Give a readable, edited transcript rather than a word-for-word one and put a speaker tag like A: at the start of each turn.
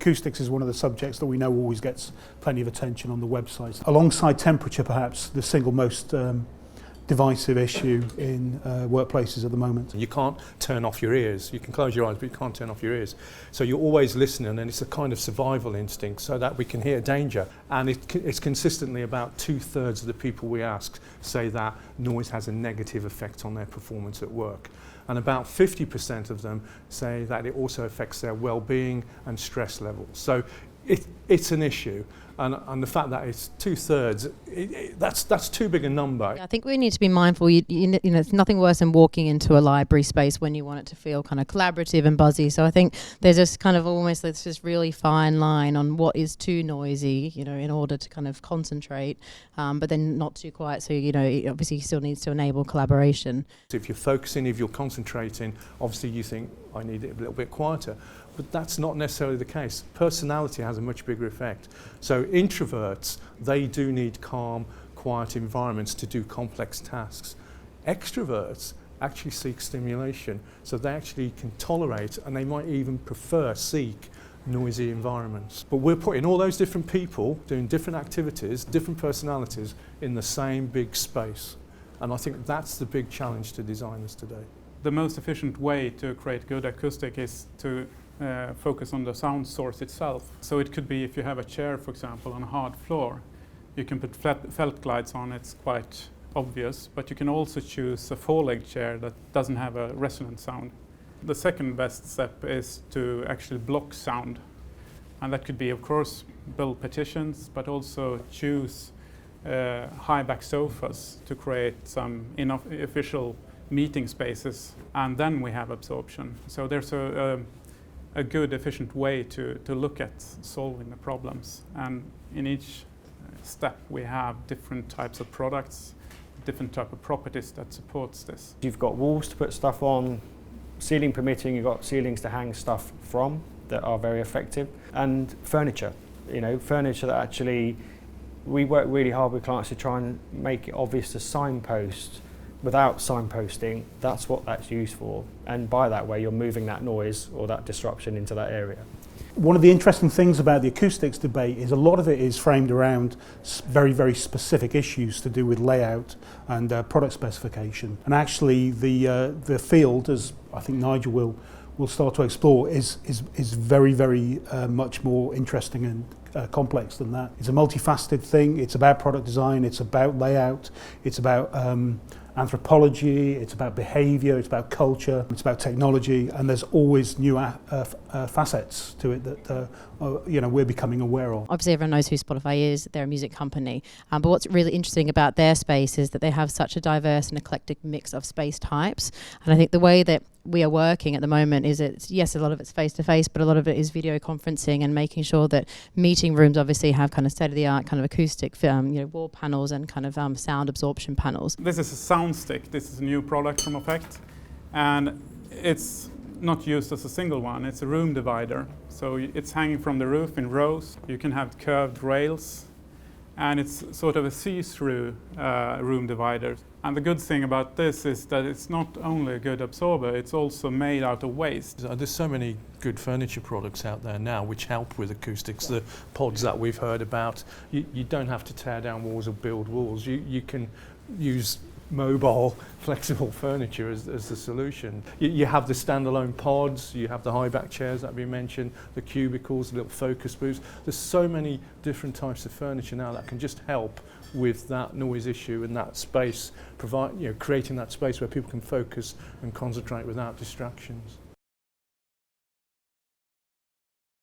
A: Acoustics is one of the subjects that we know always gets plenty of attention on the website. Alongside temperature, perhaps the single most divisive issue in workplaces at the moment.
B: You can't turn off your ears. You can close your eyes, but you can't turn off your ears. So you're always listening, and it's a kind of survival instinct so that we can hear danger. And it's consistently about 2/3 of the people we ask say that noise has a negative effect on their performance at work. And about 50% of them say that it also affects their well-being and stress levels. So it's an issue. And the fact that it's 2/3, that's too big a number.
C: Yeah, I think we need to be mindful. You know, it's nothing worse than walking into a library space when you want it to feel kind of collaborative and buzzy. So I think there's this kind of almost this really fine line on what is too noisy, you know, in order to kind of concentrate, but then not too quiet. So, you know, it obviously still needs to enable collaboration.
B: If you're focusing, if you're concentrating, obviously you think, I need it a little bit quieter. But that's not necessarily the case. Personality has a much bigger effect. So introverts, they do need calm, quiet environments to do complex tasks. Extroverts actually seek stimulation, so they actually can tolerate, and they might even seek noisy environments. But we're putting all those different people doing different activities, different personalities in the same big space. And I think that's the big challenge to designers today.
D: The most efficient way to create good acoustic is to focus on the sound source itself. So it could be if you have a chair, for example, on a hard floor, you can put felt glides on, it's quite obvious, but you can also choose a four-leg chair that doesn't have a resonant sound. The second best step is to actually block sound. And that could be, of course, build partitions, but also choose high back sofas to create some official meeting spaces, and then we have absorption. So there's a good, efficient way to look at solving the problems. And in each step we have different types of products, different type of properties that supports this.
E: You've got walls to put stuff on, ceiling permitting, you've got ceilings to hang stuff from that are very effective, and furniture. You know, furniture that actually, we work really hard with clients to try and make it obvious to signpost. Without signposting, that's what that's used for. And by that way, you're moving that noise or that disruption into that area.
A: One of the interesting things about the acoustics debate is a lot of it is framed around very, very specific issues to do with layout and product specification. And actually the field, as I think Nigel will start to explore, is very, very much more interesting and complex than that. It's a multifaceted thing. It's about product design, it's about layout, it's about anthropology, it's about behaviour, it's about culture, it's about technology, and there's always new facets to it that you know, we're becoming aware of.
C: Obviously everyone knows who Spotify is, they're a music company, but what's really interesting about their space is that they have such a diverse and eclectic mix of space types. And I think the way that we are working at the moment is yes, a lot of it's face-to-face, but a lot of it is video conferencing and making sure that meeting rooms obviously have kind of state-of-the-art kind of acoustic you know, wall panels and kind of sound absorption panels.
D: This is a sound stick. This is a new product from Offecct, and it's not used as a single one, it's a room divider. So it's hanging from the roof in rows. You can have curved rails, and it's sort of a see-through room divider. And the good thing about this is that it's not only a good absorber, it's also made out of waste.
B: There's so many good furniture products out there now which help with acoustics. The pods that we've heard about, you don't have to tear down walls or build walls. You can use mobile, flexible furniture as the solution. You have the standalone pods, you have the high back chairs that we mentioned, the cubicles, the little focus booths. There's so many different types of furniture now that can just help with that noise issue and that space, creating that space where people can focus and concentrate without distractions.